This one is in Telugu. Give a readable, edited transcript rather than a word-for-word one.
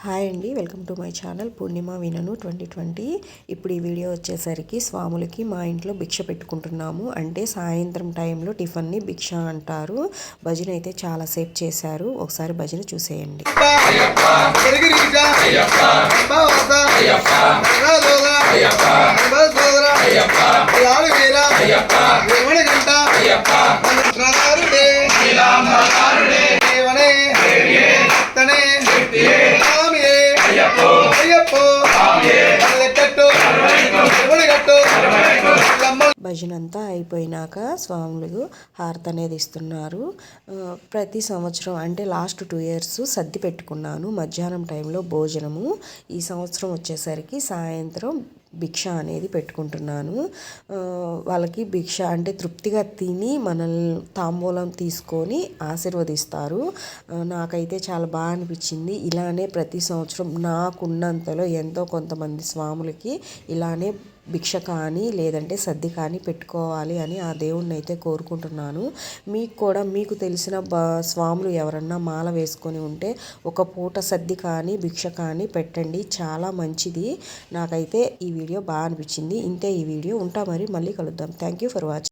హాయ్ అండి, వెల్కమ్ టు మై ఛానల్ పూర్ణిమ వినను 2020. ఇప్పుడు ఈ వీడియో వచ్చేసరికి స్వాములకి మా ఇంట్లో భిక్ష పెట్టుకుంటున్నాము. అంటే సాయంత్రం టైంలో టిఫిన్ని భిక్ష అంటారు. భజన అయితే చాలాసేపు చేశారు. ఒకసారి భజన చూసేయండి. భజన అంతా అయిపోయినాక స్వాములు హారతి అనేది ఇస్తున్నారు. ప్రతి సంవత్సరం అంటే లాస్ట్ 2 years సర్ది పెట్టుకున్నాను మధ్యాహ్నం టైంలో భోజనము. ఈ సంవత్సరం వచ్చేసరికి సాయంత్రం భిక్ష అనేది పెట్టుకుంటున్నాను. వాళ్ళకి భిక్ష అంటే తృప్తిగా తిని మనల్ని తాంబూలం తీసుకొని ఆశీర్వదిస్తారు. నాకైతే చాలా బాగా అనిపించింది. ఇలానే ప్రతి సంవత్సరం నాకున్నంతలో ఎంతో కొంతమంది స్వాములకి ఇలానే భిక్ష కానీ లేదంటే సద్ది కానీ పెట్టుకోవాలి అని ఆ దేవుణ్ణి అయితే కోరుకుంటున్నాను. మీకు కూడా మీకు తెలిసిన స్వాములు ఎవరన్నా మాల వేసుకొని ఉంటే ఒక పూట సద్ది కానీ భిక్ష కానీ పెట్టండి, చాలా మంచిది. నాకైతే ఈ వీడియో బాగా అనిపించింది. ఇంతే ఈ వీడియో. ఉంటా, మరి మళ్ళీ కలుద్దాం. Thank you for watching.